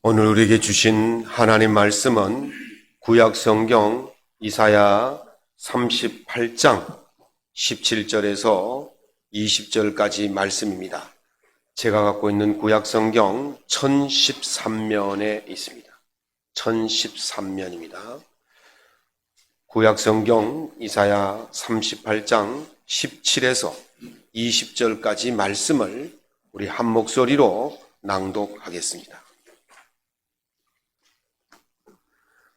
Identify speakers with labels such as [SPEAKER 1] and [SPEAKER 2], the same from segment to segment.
[SPEAKER 1] 오늘 우리에게 주신 하나님 말씀은 구약성경 이사야 38장 17절에서 20절까지 말씀입니다. 제가 갖고 있는 구약성경 1013면에 있습니다. 1013면입니다. 구약성경 이사야 38장 17에서 20절까지 말씀을 우리 한 목소리로 낭독하겠습니다.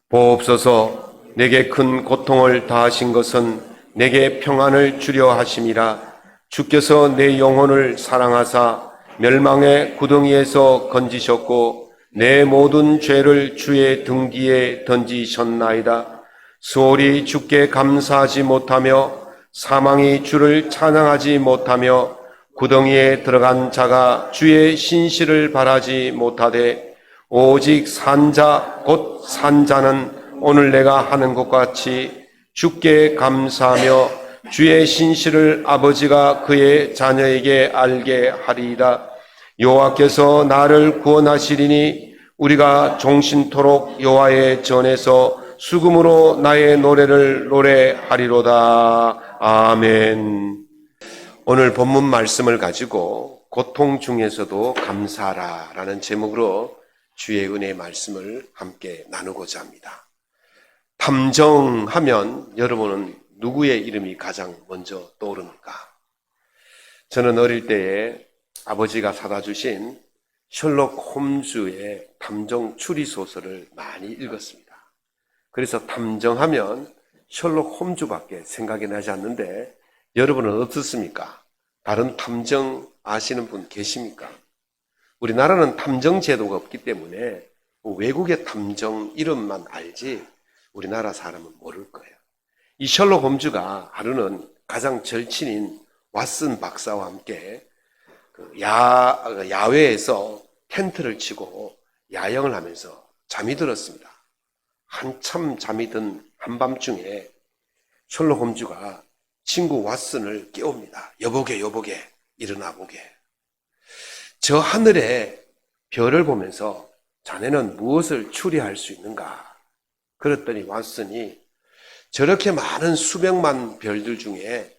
[SPEAKER 1] 보옵소서. 내게 큰 고통을 다하신 것은 내게 평안을 주려 하심이라. 주께서 내 영혼을 사랑하사 멸망의 구덩이에서 건지셨고 내 모든 죄를 주의 등 뒤에 던지셨나이다. 수월이 주께 감사하지 못하며 사망이 주를 찬양하지 못하며 구덩이에 들어간 자가 주의 신실을 바라지 못하되 오직 산자 곧 산자는 오늘 내가 하는 것 같이 주께 감사하며 주의 신실을 아버지가 그의 자녀에게 알게 하리이다. 여호와께서 나를 구원하시리니 우리가 종신토록 여호와의 전에서 수금으로 나의 노래를 노래하리로다. 아멘. 오늘 본문 말씀을 가지고 고통 중에서도 감사하라라는 제목으로 주의 은혜의 말씀을 함께 나누고자 합니다. 탐정하면 여러분은 누구의 이름이 가장 먼저 떠오릅니까? 저는 어릴 때에 아버지가 사다 주신 셜록 홈즈의 탐정 추리소설을 많이 읽었습니다. 그래서 탐정하면 셜록 홈즈밖에 생각이 나지 않는데 여러분은 어떻습니까? 다른 탐정 아시는 분 계십니까? 우리나라는 탐정 제도가 없기 때문에 외국의 탐정 이름만 알지 우리나라 사람은 모를 거예요. 이 셜록 홈즈가 하루는 가장 절친인 왓슨 박사와 함께 야외에서 텐트를 치고 야영을 하면서 잠이 들었습니다. 한참 잠이 든 한밤중에 셜록 홈즈가 친구 왓슨을 깨웁니다. 여보게 일어나 보게. 저 하늘에 별을 보면서 자네는 무엇을 추리할 수 있는가? 그랬더니 왓슨이 저렇게 많은 수백만 별들 중에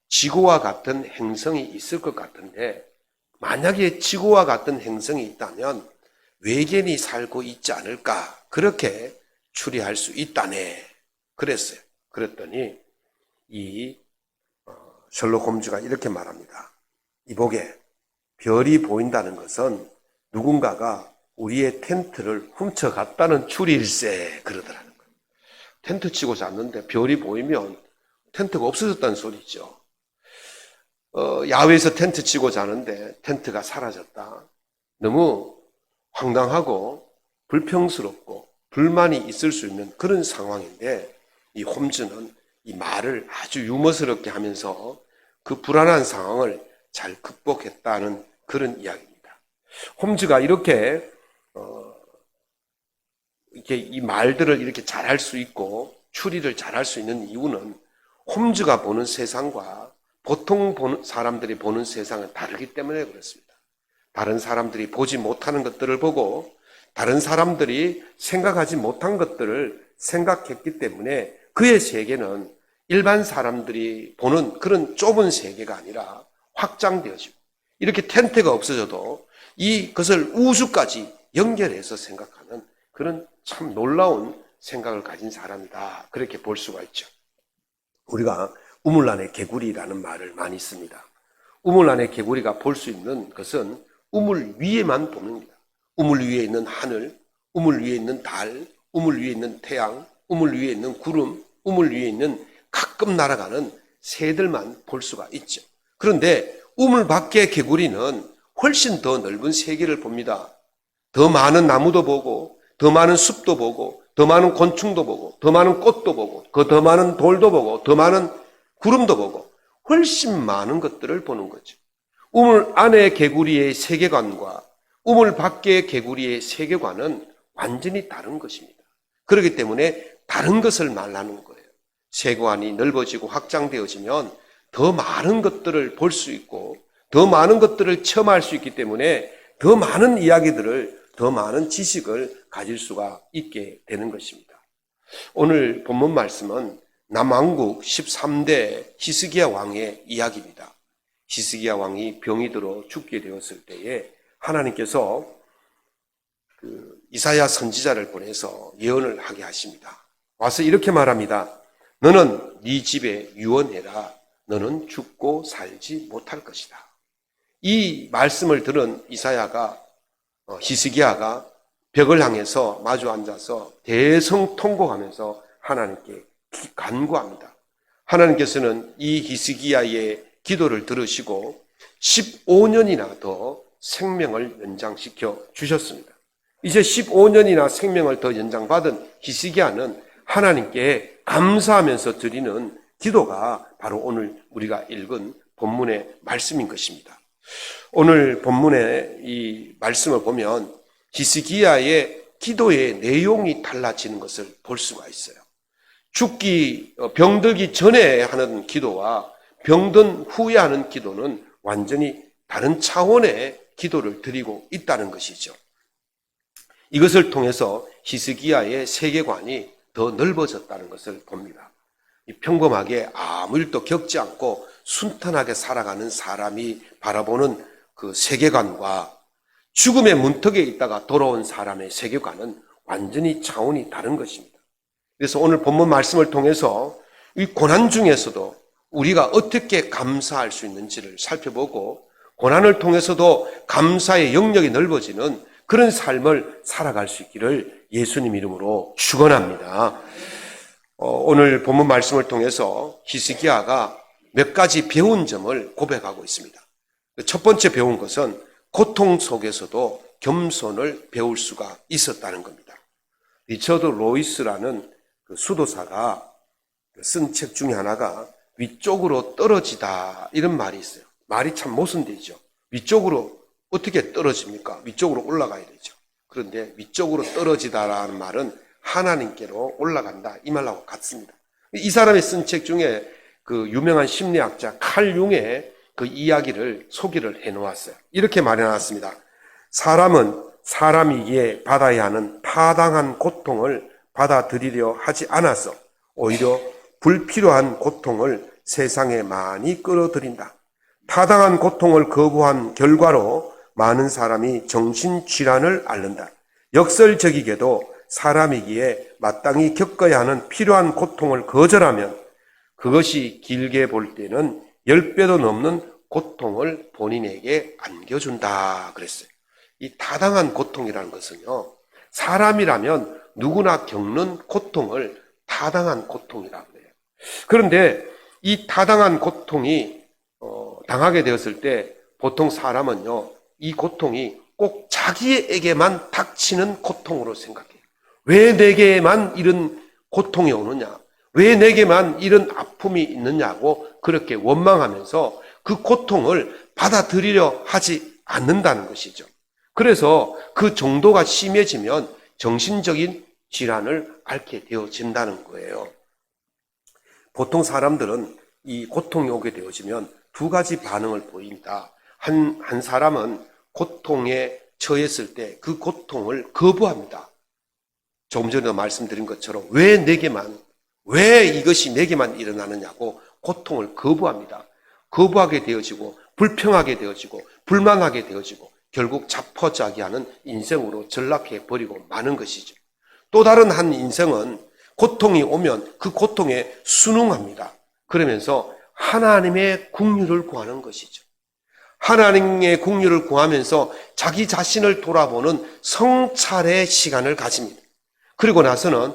[SPEAKER 1] 지구와 같은 행성이 있을 것 같은데 만약에 지구와 같은 행성이 있다면 외계인이 살고 있지 않을까? 그렇게 추리할 수 있다네. 그랬어요. 그랬더니 이 셜록 홈즈가 이렇게 말합니다. 이보게, 별이 보인다는 것은 누군가가 우리의 텐트를 훔쳐갔다는 추리일세. 그러더라는 거예요. 텐트 치고 잤는데 별이 보이면 텐트가 없어졌다는 소리죠. 야외에서 텐트 치고 자는데 텐트가 사라졌다. 너무 황당하고 불평스럽고 불만이 있을 수 있는 그런 상황인데 이 홈즈는 이 말을 아주 유머스럽게 하면서 그 불안한 상황을 잘 극복했다는 그런 이야기입니다. 홈즈가 이렇게 이 말들을 이렇게 잘할 수 있고 추리를 잘할 수 있는 이유는 홈즈가 보는 세상과 보통 사람들이 보는 세상은 다르기 때문에 그렇습니다. 다른 사람들이 보지 못하는 것들을 보고 다른 사람들이 생각하지 못한 것들을 생각했기 때문에 그의 세계는 일반 사람들이 보는 그런 좁은 세계가 아니라 확장되어지고 이렇게 텐트가 없어져도 이것을 우주까지 연결해서 생각하는 그런 참 놀라운 생각을 가진 사람이다. 그렇게 볼 수가 있죠. 우리가 우물 안에 개구리라는 말을 많이 씁니다. 우물 안에 개구리가 볼 수 있는 것은 우물 위에만 봅니다. 우물 위에 있는 하늘, 우물 위에 있는 달, 우물 위에 있는 태양, 우물 위에 있는 구름, 우물 위에 있는 가끔 날아가는 새들만 볼 수가 있죠. 그런데 우물 밖의 개구리는 훨씬 더 넓은 세계를 봅니다. 더 많은 나무도 보고, 더 많은 숲도 보고, 더 많은 곤충도 보고, 더 많은 꽃도 보고, 더 많은 돌도 보고, 더 많은 구름도 보고, 훨씬 많은 것들을 보는 거죠. 우물 안의 개구리의 세계관과 우물 밖의 개구리의 세계관은 완전히 다른 것입니다. 그렇기 때문에 다른 것을 말하는 거예요. 세계관이 넓어지고 확장되어지면 더 많은 것들을 볼 수 있고 더 많은 것들을 체험할 수 있기 때문에 더 많은 이야기들을 더 많은 지식을 가질 수가 있게 되는 것입니다. 오늘 본문 말씀은 남왕국 13대 히스기야 왕의 이야기입니다. 히스기야 왕이 병이 들어 죽게 되었을 때에 하나님께서 이사야 선지자를 보내서 예언을 하게 하십니다. 와서 이렇게 말합니다. 너는 네 집에 유언해라. 너는 죽고 살지 못할 것이다. 이 말씀을 들은 히스기야가 벽을 향해서 마주 앉아서 대성통곡하면서 하나님께 간구합니다. 하나님께서는 이 히스기야의 기도를 들으시고 15년이나 더 생명을 연장시켜 주셨습니다. 이제 15년이나 생명을 더 연장받은 히스기야는 하나님께 감사하면서 드리는 기도가 바로 오늘 우리가 읽은 본문의 말씀인 것입니다. 오늘 본문의 이 말씀을 보면 히스기야의 기도의 내용이 달라지는 것을 볼 수가 있어요. 병들기 전에 하는 기도와 병든 후에 하는 기도는 완전히 다른 차원의 기도를 드리고 있다는 것이죠. 이것을 통해서 히스기야의 세계관이 더 넓어졌다는 것을 봅니다. 평범하게 아무 일도 겪지 않고 순탄하게 살아가는 사람이 바라보는 그 세계관과 죽음의 문턱에 있다가 돌아온 사람의 세계관은 완전히 차원이 다른 것입니다. 그래서 오늘 본문 말씀을 통해서 이 고난 중에서도 우리가 어떻게 감사할 수 있는지를 살펴보고 고난을 통해서도 감사의 영역이 넓어지는 그런 삶을 살아갈 수 있기를 예수님 이름으로 축원합니다. 오늘 본문 말씀을 통해서 히스기야가 몇 가지 배운 점을 고백하고 있습니다. 첫 번째 배운 것은 고통 속에서도 겸손을 배울 수가 있었다는 겁니다. 리처드 로이스라는 그 수도사가 쓴 책 중에 하나가 위쪽으로 떨어지다 이런 말이 있어요. 말이 참 모순되죠. 위쪽으로 어떻게 떨어집니까? 위쪽으로 올라가야 되죠. 그런데 위쪽으로 떨어지다라는 말은 하나님께로 올라간다 이 말하고 같습니다. 이 사람이 쓴 책 중에 그 유명한 심리학자 칼 융의 그 이야기를 소개를 해놓았어요. 이렇게 말해놨습니다. 사람은 사람이기에 받아야 하는 타당한 고통을 받아들이려 하지 않아서 오히려 불필요한 고통을 세상에 많이 끌어들인다. 타당한 고통을 거부한 결과로 많은 사람이 정신질환을 앓는다. 역설적이게도 사람이기에 마땅히 겪어야 하는 필요한 고통을 거절하면 그것이 길게 볼 때는 10배도 넘는 고통을 본인에게 안겨준다 그랬어요. 이 타당한 고통이라는 것은요, 사람이라면 누구나 겪는 고통을 타당한 고통이라고 해요. 그런데 이 타당한 고통이 당하게 되었을 때 보통 사람은요, 이 고통이 꼭 자기에게만 닥치는 고통으로 생각해요. 왜 내게만 이런 고통이 오느냐? 왜 내게만 이런 아픔이 있느냐고 그렇게 원망하면서 그 고통을 받아들이려 하지 않는다는 것이죠. 그래서 그 정도가 심해지면 정신적인 질환을 앓게 되어진다는 거예요. 보통 사람들은 이 고통이 오게 되어지면 두 가지 반응을 보입니다. 한 사람은 고통에 처했을 때 그 고통을 거부합니다. 조금 전에 말씀드린 것처럼 왜 이것이 내게만 일어나느냐고 고통을 거부합니다. 거부하게 되어지고 불평하게 되어지고 불만하게 되어지고 결국 자포자기하는 인생으로 전락해 버리고 마는 것이죠. 또 다른 한 인생은 고통이 오면 그 고통에 순응합니다. 그러면서 하나님의 긍휼을 구하는 것이죠. 하나님의 긍휼을 구하면서 자기 자신을 돌아보는 성찰의 시간을 가집니다. 그리고 나서는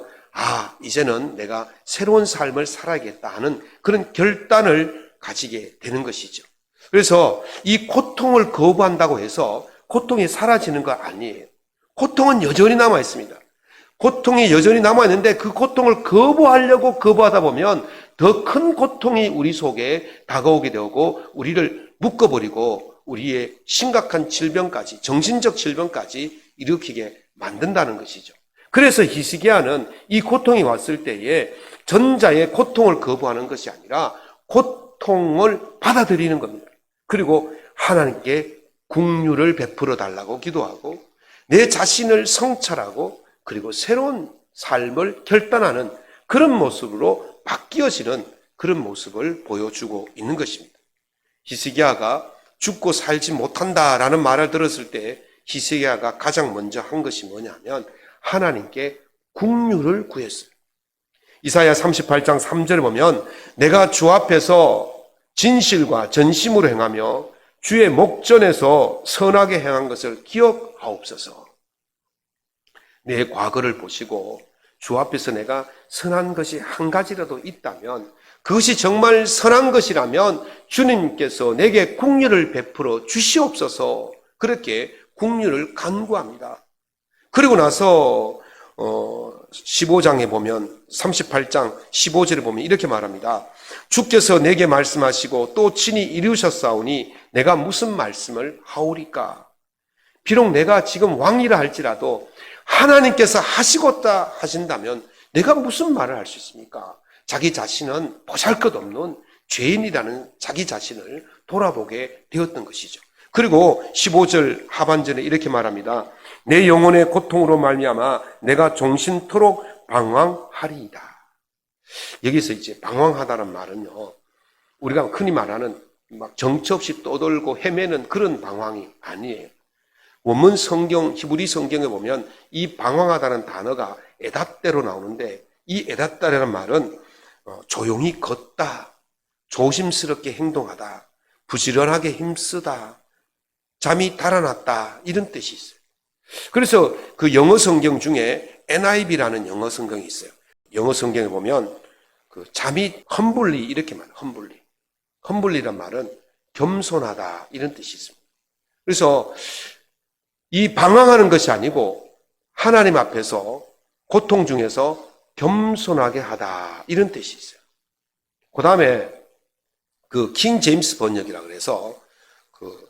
[SPEAKER 1] 이제는 내가 새로운 삶을 살아야겠다 하는 그런 결단을 가지게 되는 것이죠. 그래서 이 고통을 거부한다고 해서 고통이 사라지는 거 아니에요. 고통은 여전히 남아 있습니다. 고통이 여전히 남아 있는데 그 고통을 거부하다 보면 더 큰 고통이 우리 속에 다가오게 되고 우리를 묶어버리고 우리의 심각한 질병까지, 정신적 질병까지 일으키게 만든다는 것이죠. 그래서 히스기야는 이 고통이 왔을 때에 전자의 고통을 거부하는 것이 아니라 고통을 받아들이는 겁니다. 그리고 하나님께 긍휼을 베풀어 달라고 기도하고 내 자신을 성찰하고 그리고 새로운 삶을 결단하는 그런 모습으로 바뀌어지는 그런 모습을 보여주고 있는 것입니다. 히스기야가 죽고 살지 못한다라는 말을 들었을 때 히스기야가 가장 먼저 한 것이 뭐냐면 하나님께 국류를 구했어요. 이사야 38장 3절에 보면 내가 주 앞에서 진실과 전심으로 행하며 주의 목전에서 선하게 행한 것을 기억하옵소서. 내 과거를 보시고 주 앞에서 내가 선한 것이 한 가지라도 있다면 그것이 정말 선한 것이라면 주님께서 내게 국류를 베풀어 주시옵소서. 그렇게 국류를 간구합니다. 그리고 나서 15장에 보면 38장 15절에 보면 이렇게 말합니다. 주께서 내게 말씀하시고 또 친히 이루셨사오니 내가 무슨 말씀을 하오리까? 비록 내가 지금 왕이라 할지라도 하나님께서 하시겠다 하신다면 내가 무슨 말을 할 수 있습니까? 자기 자신은 보잘것없는 죄인이라는 자기 자신을 돌아보게 되었던 것이죠. 그리고 15절 하반절에 이렇게 말합니다. 내 영혼의 고통으로 말미암아 내가 종신토록 방황하리이다. 여기서 이제 방황하다는 말은요, 우리가 흔히 말하는 막 정처 없이 떠돌고 헤매는 그런 방황이 아니에요. 원문 성경, 히브리 성경에 보면 이 방황하다는 단어가 에닷대로 나오는데 이 에닷다라는 말은 조용히 걷다, 조심스럽게 행동하다, 부지런하게 힘쓰다, 잠이 달아났다 이런 뜻이 있어요. 그래서 그 영어 성경 중에 NIV라는 영어 성경이 있어요. 영어 성경에 보면 그 잠이 험블리 이렇게 말해요. 험블리란 말은 겸손하다 이런 뜻이 있습니다. 그래서 이 방황하는 것이 아니고 하나님 앞에서 고통 중에서 겸손하게 하다 이런 뜻이 있어요. 그 다음에 그 킹 제임스 번역이라 그래서 그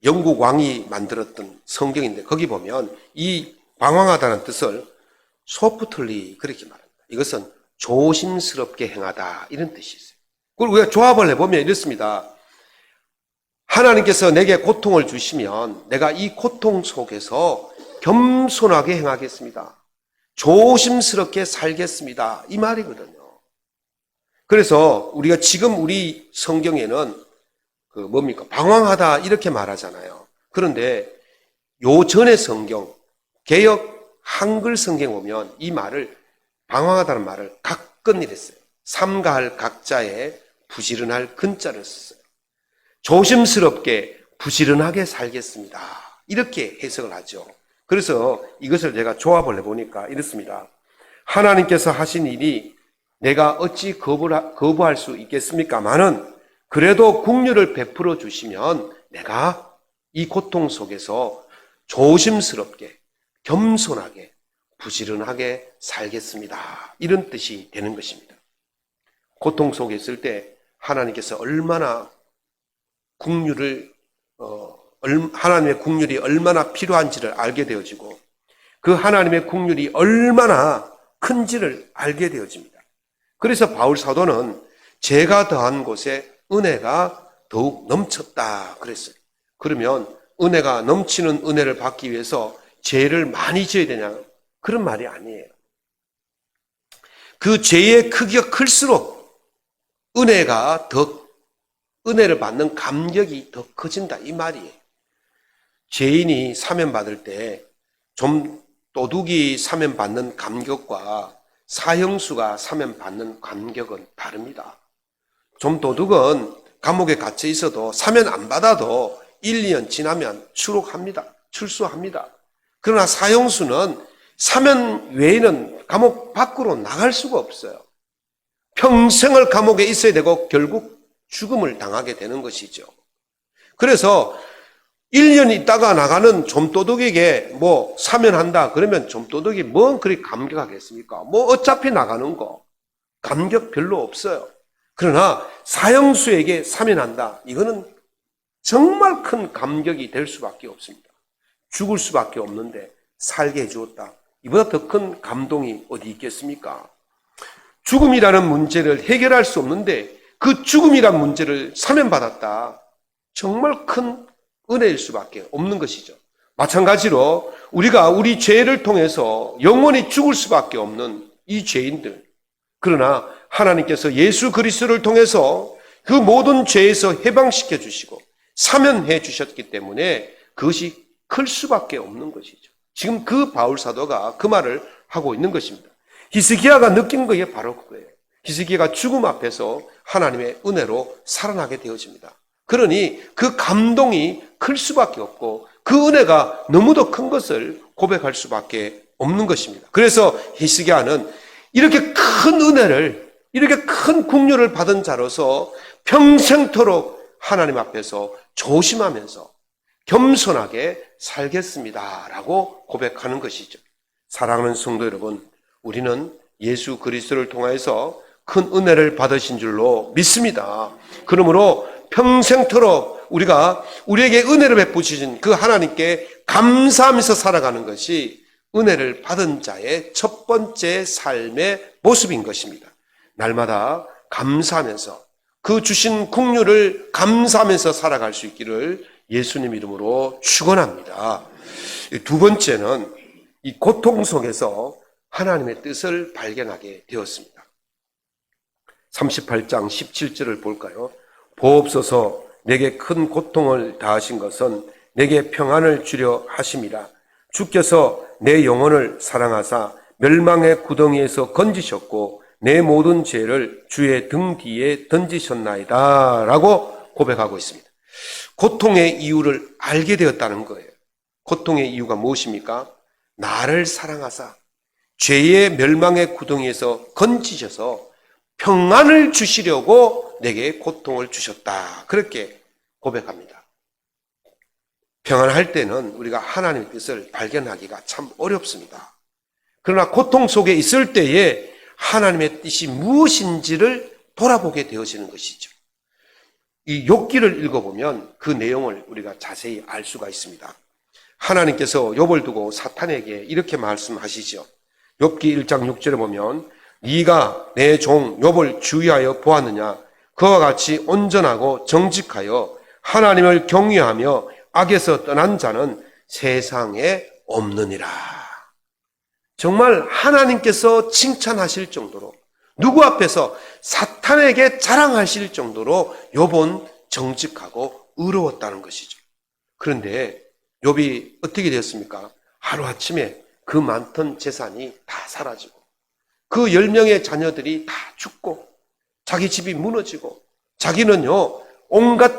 [SPEAKER 1] 영국 왕이 만들었던 성경인데 거기 보면 이 방황하다는 뜻을 소프트리 그렇게 말합니다. 이것은 조심스럽게 행하다 이런 뜻이 있어요. 그리고 우리가 조합을 해보면 이렇습니다. 하나님께서 내게 고통을 주시면 내가 이 고통 속에서 겸손하게 행하겠습니다. 조심스럽게 살겠습니다. 이 말이거든요. 그래서 우리가 지금 우리 성경에는 그 뭡니까? 방황하다 이렇게 말하잖아요. 그런데 요 전의 성경, 개역 한글 성경 보면 이 말을 방황하다는 말을 각건이랬어요. 삼가할 각자에 부지런할 근자를 썼어요. 조심스럽게 부지런하게 살겠습니다. 이렇게 해석을 하죠. 그래서 이것을 제가 조합을 해보니까 이렇습니다. 하나님께서 하신 일이 내가 어찌 거부할 수 있겠습니까마는 그래도 국류를 베풀어 주시면 내가 이 고통 속에서 조심스럽게 겸손하게 부지런하게 살겠습니다. 이런 뜻이 되는 것입니다. 고통 속에 있을 때 하나님께서 얼마나 하나님의 국률이 얼마나 필요한지를 알게 되어지고 그 하나님의 국률이 얼마나 큰지를 알게 되어집니다. 그래서 바울 사도는 죄가 더한 곳에 은혜가 더욱 넘쳤다 그랬어요. 그러면 은혜가 넘치는 은혜를 받기 위해서 죄를 많이 지어야 되냐? 그런 말이 아니에요. 그 죄의 크기가 클수록 은혜를 받는 감격이 더 커진다 이 말이에요. 죄인이 사면받을 때 좀 도둑이 사면받는 감격과 사형수가 사면받는 감격은 다릅니다. 좀 도둑은 감옥에 갇혀 있어도 사면 안 받아도 1, 2년 지나면 출소합니다. 그러나 사형수는 사면 외에는 감옥 밖으로 나갈 수가 없어요. 평생을 감옥에 있어야 되고 결국 죽음을 당하게 되는 것이죠. 그래서 1년 있다가 나가는 좀도둑에게 사면한다 그러면 좀도둑이 그리 감격하겠습니까? 어차피 나가는 거 감격 별로 없어요. 그러나 사형수에게 사면한다 이거는 정말 큰 감격이 될 수밖에 없습니다. 죽을 수밖에 없는데 살게 해주었다. 이보다 더 큰 감동이 어디 있겠습니까? 죽음이라는 문제를 해결할 수 없는데 그 죽음이라는 문제를 사면받았다. 정말 큰 은혜일 수밖에 없는 것이죠. 마찬가지로 우리가 우리 죄를 통해서 영원히 죽을 수밖에 없는 이 죄인들, 그러나 하나님께서 예수 그리스도를 통해서 그 모든 죄에서 해방시켜 주시고 사면해 주셨기 때문에 그것이 클 수밖에 없는 것이죠. 지금 그 바울 사도가 그 말을 하고 있는 것입니다. 히스기야가 느낀 것이 바로 그거예요. 히스기야가 죽음 앞에서 하나님의 은혜로 살아나게 되어집니다. 그러니 그 감동이 클 수밖에 없고 그 은혜가 너무도 큰 것을 고백할 수밖에 없는 것입니다. 그래서 히스기야는 이렇게 큰 은혜를, 이렇게 큰 국류를 받은 자로서 평생토록 하나님 앞에서 조심하면서 겸손하게 살겠습니다라고 고백하는 것이죠. 사랑하는 성도 여러분, 우리는 예수 그리스도를 통해서 큰 은혜를 받으신 줄로 믿습니다. 그러므로 평생토록 우리가 우리에게 은혜를 베푸신 그 하나님께 감사하면서 살아가는 것이 은혜를 받은 자의 첫 번째 삶의 모습인 것입니다. 날마다 감사하면서 그 주신 국류를 감사하면서 살아갈 수 있기를 예수님 이름으로 축원합니다. 두 번째는 이 고통 속에서 하나님의 뜻을 발견하게 되었습니다. 38장 17절을 볼까요? 보옵소서 내게 큰 고통을 다하신 것은 내게 평안을 주려 하심이라. 주께서 내 영혼을 사랑하사 멸망의 구덩이에서 건지셨고 내 모든 죄를 주의 등 뒤에 던지셨나이다 라고 고백하고 있습니다. 고통의 이유를 알게 되었다는 거예요. 고통의 이유가 무엇입니까? 나를 사랑하사 죄의 멸망의 구덩이에서 건지셔서 평안을 주시려고 내게 고통을 주셨다. 그렇게 고백합니다. 평안할 때는 우리가 하나님의 뜻을 발견하기가 참 어렵습니다. 그러나 고통 속에 있을 때에 하나님의 뜻이 무엇인지를 돌아보게 되어지는 것이죠. 이 욥기를 읽어보면 그 내용을 우리가 자세히 알 수가 있습니다. 하나님께서 욥을 두고 사탄에게 이렇게 말씀하시죠. 욥기 1장 6절에 보면 네가 내 종 욥을 주의하여 보았느냐? 그와 같이 온전하고 정직하여 하나님을 경외하며 악에서 떠난 자는 세상에 없느니라. 정말 하나님께서 칭찬하실 정도로, 누구 앞에서 사탄에게 자랑하실 정도로 욥은 정직하고 의로웠다는 것이죠. 그런데 욥이 어떻게 되었습니까? 하루아침에 그 많던 재산이 다 사라지고 그 10명의 자녀들이 다 죽고 자기 집이 무너지고 자기는요 온갖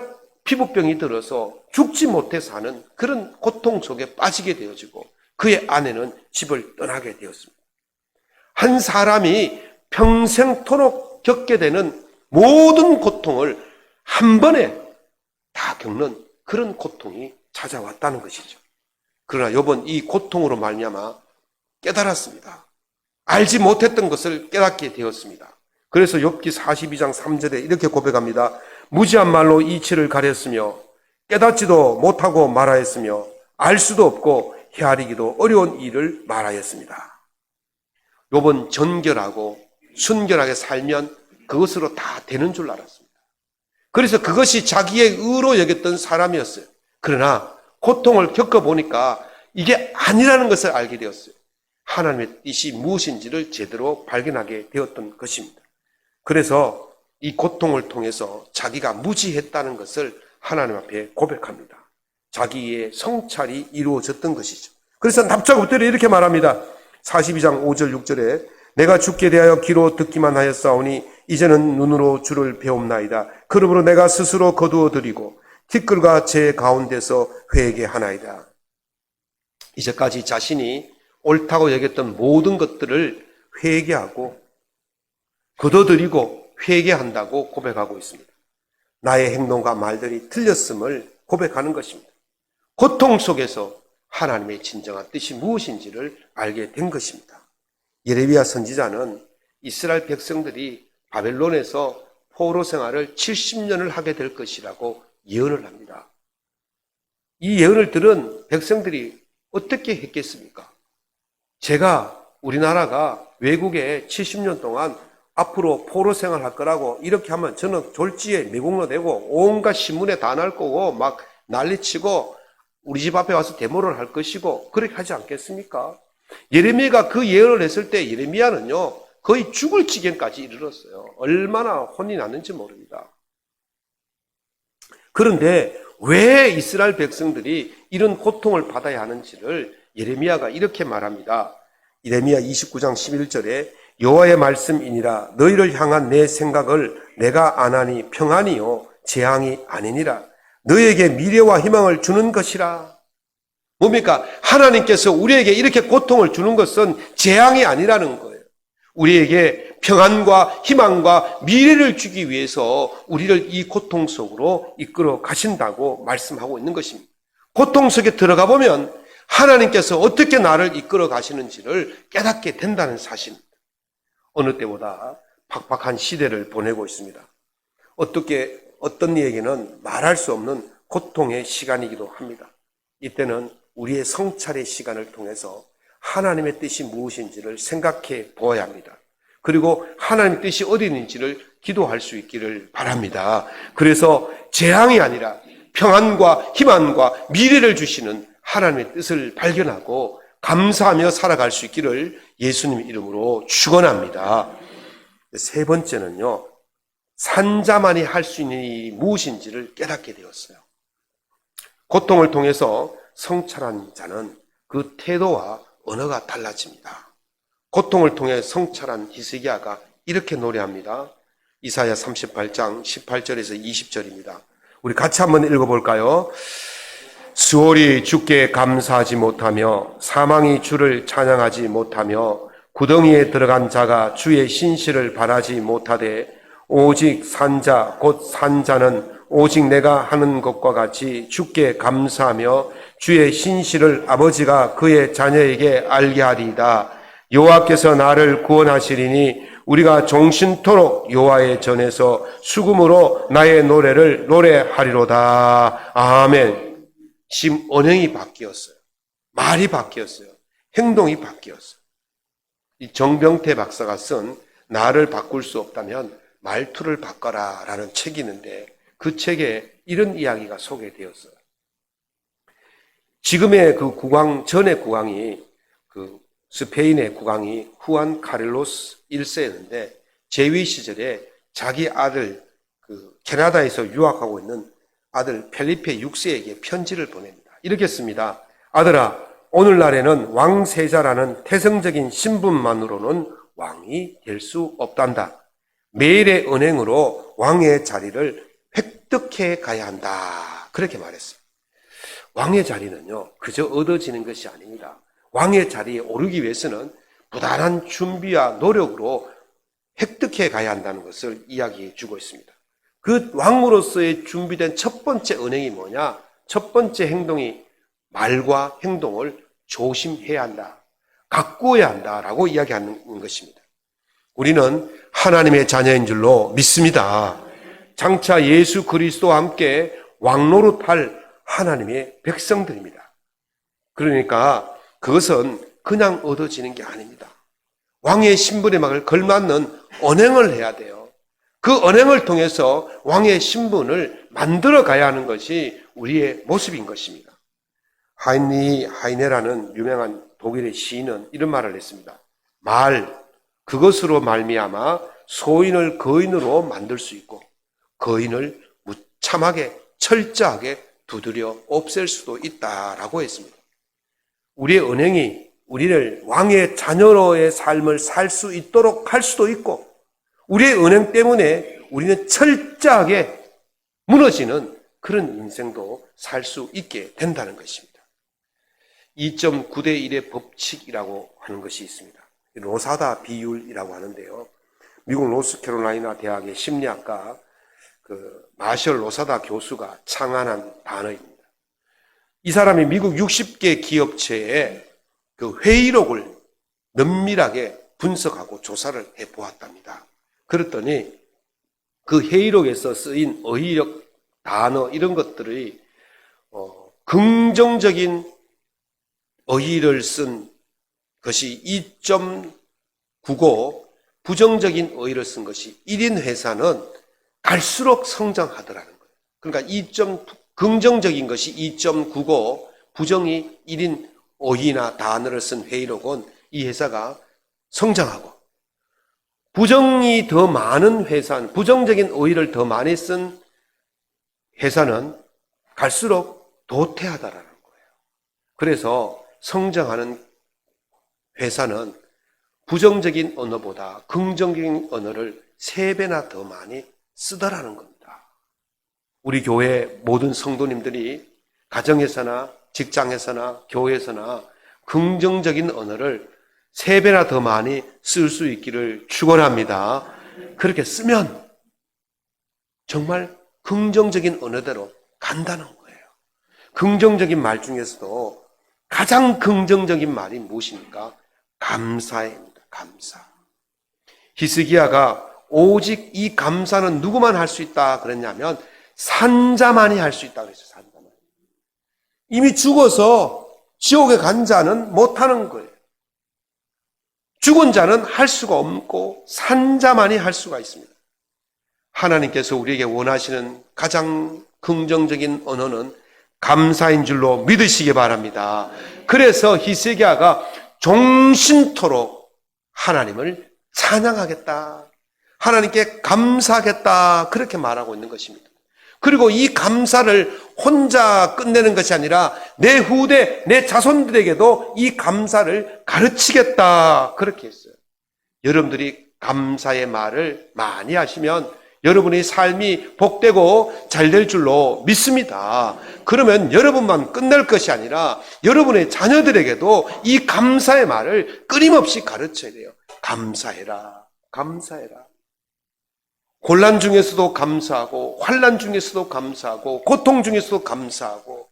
[SPEAKER 1] 피부병이 들어서 죽지 못해 사는 그런 고통 속에 빠지게 되어지고 그의 아내는 집을 떠나게 되었습니다. 한 사람이 평생토록 겪게 되는 모든 고통을 한 번에 다 겪는 그런 고통이 찾아왔다는 것이죠. 그러나 욥은 이 고통으로 말미암아 깨달았습니다. 알지 못했던 것을 깨닫게 되었습니다. 그래서 욥기 42장 3절에 이렇게 고백합니다. 무지한 말로 이치를 가렸으며 깨닫지도 못하고 말하였으며 알 수도 없고 헤아리기도 어려운 일을 말하였습니다. 욥은 정결하고 순결하게 살면 그것으로 다 되는 줄 알았습니다. 그래서 그것이 자기의 의로 여겼던 사람이었어요. 그러나 고통을 겪어보니까 이게 아니라는 것을 알게 되었어요. 하나님의 뜻이 무엇인지를 제대로 발견하게 되었던 것입니다. 그래서 이 고통을 통해서 자기가 무지했다는 것을 하나님 앞에 고백합니다. 자기의 성찰이 이루어졌던 것이죠. 그래서 납작 엎드려 이렇게 말합니다. 42장 5절 6절에 내가 주께 대하여 귀로 듣기만 하였사오니 이제는 눈으로 주를 배움나이다. 그러므로 내가 스스로 거두어 드리고 티끌과 제 가운데서 회개하나이다. 이제까지 자신이 옳다고 여겼던 모든 것들을 회개하고 거둬들이고 회개한다고 고백하고 있습니다. 나의 행동과 말들이 틀렸음을 고백하는 것입니다. 고통 속에서 하나님의 진정한 뜻이 무엇인지를 알게 된 것입니다. 예레미야 선지자는 이스라엘 백성들이 바벨론에서 포로 생활을 70년을 하게 될 것이라고 예언을 합니다. 이 예언을 들은 백성들이 어떻게 했겠습니까? 우리나라가 외국에 70년 동안 앞으로 포로 생활할 거라고 이렇게 하면 저는 졸지에 미국로 되고 온갖 신문에 다 날 거고 막 난리치고 우리 집 앞에 와서 데모를 할 것이고 그렇게 하지 않겠습니까? 예레미야가 그 예언을 했을 때 예레미야는요 거의 죽을 지경까지 이르렀어요. 얼마나 혼이 났는지 모릅니다. 그런데 왜 이스라엘 백성들이 이런 고통을 받아야 하는지를 예레미야가 이렇게 말합니다. 예레미야 29장 11절에 여호와의 말씀이니라 너희를 향한 내 생각을 내가 아나니 평안이요 재앙이 아니니라 너희에게 미래와 희망을 주는 것이라. 뭡니까? 하나님께서 우리에게 이렇게 고통을 주는 것은 재앙이 아니라는 거예요. 우리에게 평안과 희망과 미래를 주기 위해서 우리를 이 고통 속으로 이끌어 가신다고 말씀하고 있는 것입니다. 고통 속에 들어가 보면 하나님께서 어떻게 나를 이끌어 가시는지를 깨닫게 된다는 사실입니다. 어느 때보다 팍팍한 시대를 보내고 있습니다. 어떤 이에게는 말할 수 없는 고통의 시간이기도 합니다. 이때는 우리의 성찰의 시간을 통해서 하나님의 뜻이 무엇인지를 생각해 보아야 합니다. 그리고 하나님의 뜻이 어디 있는지를 기도할 수 있기를 바랍니다. 그래서 재앙이 아니라 평안과 희망과 미래를 주시는 하나님의 뜻을 발견하고 감사하며 살아갈 수 있기를 예수님 이름으로 축원합니다. 세 번째는요, 산자만이 할 수 있는 일이 무엇인지를 깨닫게 되었어요. 고통을 통해서 성찰한 자는 그 태도와 언어가 달라집니다. 고통을 통해 성찰한 히스기야가 이렇게 노래합니다. 이사야 38장 18절에서 20절입니다. 우리 같이 한번 읽어볼까요? 수월이 주께 감사하지 못하며 사망이 주를 찬양하지 못하며 구덩이에 들어간 자가 주의 신실을 바라지 못하되 오직 산자 곧 산자는 오직 내가 하는 것과 같이 주께 감사하며 주의 신실을 아버지가 그의 자녀에게 알게 하리이다. 여호와께서 나를 구원하시리니 우리가 종신토록 여호와의 전에서 수금으로 나의 노래를 노래하리로다. 아멘. 지금 언행이 바뀌었어요. 말이 바뀌었어요. 행동이 바뀌었어요. 이 정병태 박사가 쓴 나를 바꿀 수 없다면 말투를 바꿔라 라는 책이 있는데 그 책에 이런 이야기가 소개되었어요. 지금의 그 국왕, 전의 국왕이 그 스페인의 국왕이 후안 카를로스 1세였는데 재위 시절에 자기 아들 그 캐나다에서 유학하고 있는 아들 펠리페 6세에게 편지를 보냅니다. 이렇게 씁니다. 아들아, 오늘날에는 왕세자라는 태생적인 신분만으로는 왕이 될 수 없단다. 매일의 언행으로 왕의 자리를 획득해 가야 한다. 그렇게 말했어요. 왕의 자리는요, 그저 얻어지는 것이 아닙니다. 왕의 자리에 오르기 위해서는 부단한 준비와 노력으로 획득해 가야 한다는 것을 이야기해 주고 있습니다. 그 왕으로서의 준비된 첫 번째 언행이 뭐냐? 첫 번째 행동이 말과 행동을 조심해야 한다. 가꾸어야 한다라고 이야기하는 것입니다. 우리는 하나님의 자녀인 줄로 믿습니다. 장차 예수 그리스도와 함께 왕노릇할 하나님의 백성들입니다. 그러니까 그것은 그냥 얻어지는 게 아닙니다. 왕의 신분에 막 걸맞는 언행을 해야 돼요. 그 언행을 통해서 왕의 신분을 만들어 가야 하는 것이 우리의 모습인 것입니다. 하이네라는 유명한 독일의 시인은 이런 말을 했습니다. 그것으로 말미암아 소인을 거인으로 만들 수 있고 거인을 무참하게 철저하게 두드려 없앨 수도 있다라고 했습니다. 우리의 언행이 우리를 왕의 자녀로의 삶을 살 수 있도록 할 수도 있고 우리의 언행 때문에 우리는 철저하게 무너지는 그런 인생도 살 수 있게 된다는 것입니다. 2.9대 1의 법칙이라고 하는 것이 있습니다. 로사다 비율이라고 하는데요. 미국 노스캐롤라이나 대학의 심리학과 마셜 로사다 교수가 창안한 단어입니다. 이 사람이 미국 60개 기업체의 그 회의록을 면밀하게 분석하고 조사를 해 보았답니다. 그랬더니 그 회의록에서 쓰인 어휘력, 단어 이런 것들이 긍정적인 어휘를 쓴 것이 2.99, 부정적인 어휘를 쓴 것이 1인 회사는 갈수록 성장하더라는 거예요. 그러니까 긍정적인 것이 2.99, 부정이 1인 5이나 단어를 쓴 회의록은 이 회사가 성장하고, 부정이 더 많은 회사는, 부정적인 어휘를 더 많이 쓴 회사는 갈수록 도태하다라는 거예요. 그래서 성장하는 회사는 부정적인 언어보다 긍정적인 언어를 3배나 더 많이 쓰더라는 겁니다. 우리 교회 모든 성도님들이 가정에서나 직장에서나 교회에서나 긍정적인 언어를 3배나 더 많이 쓸 수 있기를 축원합니다. 그렇게 쓰면 정말 긍정적인 언어대로 간다는 거예요. 긍정적인 말 중에서도 가장 긍정적인 말이 무엇입니까? 감사입니다. 감사. 히스기야가 오직 이 감사는 누구만 할 수 있다 그랬냐면 산자만이 할 수 있다 그랬어요. 산자만. 이미 죽어서 지옥에 간 자는 못하는 거예요. 죽은 자는 할 수가 없고 산자만이 할 수가 있습니다. 하나님께서 우리에게 원하시는 가장 긍정적인 언어는 감사인 줄로 믿으시기 바랍니다. 그래서 히스기야가 종신토록 하나님을 찬양하겠다, 하나님께 감사하겠다, 그렇게 말하고 있는 것입니다. 그리고 이 감사를 혼자 끝내는 것이 아니라 내 후대, 내 자손들에게도 이 감사를 가르치겠다, 그렇게 했어요. 여러분들이 감사의 말을 많이 하시면 여러분의 삶이 복되고 잘 될 줄로 믿습니다. 그러면 여러분만 끝낼 것이 아니라 여러분의 자녀들에게도 이 감사의 말을 끊임없이 가르쳐야 돼요. 감사해라, 감사해라. 곤란 중에서도 감사하고, 환난 중에서도 감사하고, 고통 중에서도 감사하고,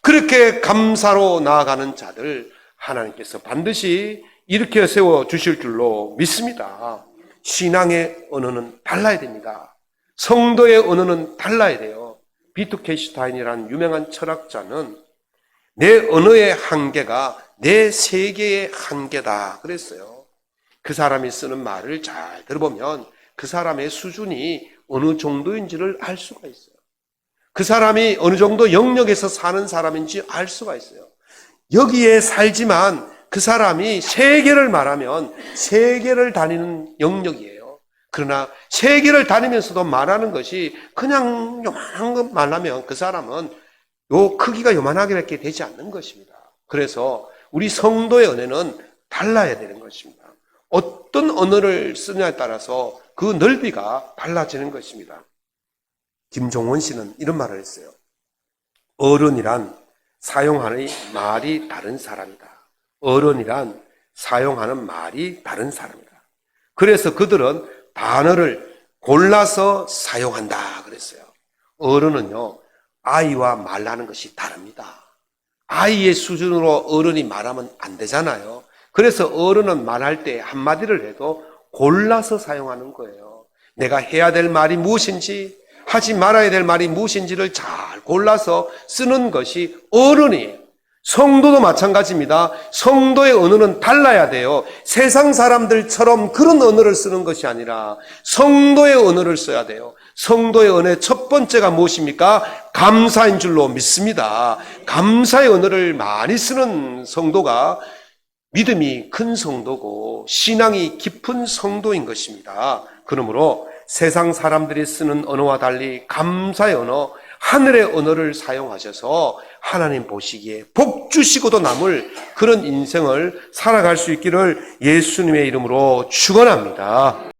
[SPEAKER 1] 그렇게 감사로 나아가는 자들 하나님께서 반드시 일으켜 세워 주실 줄로 믿습니다. 신앙의 언어는 달라야 됩니다. 성도의 언어는 달라야 돼요. 비트겐슈타인이라는 유명한 철학자는 내 언어의 한계가 내 세계의 한계다 그랬어요. 그 사람이 쓰는 말을 잘 들어보면 그 사람의 수준이 어느 정도인지를 알 수가 있어요. 그 사람이 어느 정도 영역에서 사는 사람인지 알 수가 있어요. 여기에 살지만 그 사람이 세계를 말하면 세계를 다니는 영역이에요. 그러나 세계를 다니면서도 말하는 것이 그냥 요만한 것 말하면 그 사람은 요 크기가 요만하게밖에 되지 않는 것입니다. 그래서 우리 성도의 언어는 달라야 되는 것입니다. 어떤 언어를 쓰느냐에 따라서 그 넓이가 달라지는 것입니다. 김종원 씨는 이런 말을 했어요. 어른이란 사용하는 말이 다른 사람이다. 어른이란 사용하는 말이 다른 사람이다. 그래서 그들은 단어를 골라서 사용한다 그랬어요. 어른은요, 아이와 말하는 것이 다릅니다. 아이의 수준으로 어른이 말하면 안 되잖아요. 그래서 어른은 말할 때 한마디를 해도 골라서 사용하는 거예요. 내가 해야 될 말이 무엇인지, 하지 말아야 될 말이 무엇인지를 잘 골라서 쓰는 것이 어른이에요. 성도도 마찬가지입니다. 성도의 언어는 달라야 돼요. 세상 사람들처럼 그런 언어를 쓰는 것이 아니라 성도의 언어를 써야 돼요. 성도의 언어의 첫 번째가 무엇입니까? 감사인 줄로 믿습니다. 감사의 언어를 많이 쓰는 성도가 믿음이 큰 성도고 신앙이 깊은 성도인 것입니다. 그러므로 세상 사람들이 쓰는 언어와 달리 감사의 언어, 하늘의 언어를 사용하셔서 하나님 보시기에 복 주시고도 남을 그런 인생을 살아갈 수 있기를 예수님의 이름으로 축원합니다.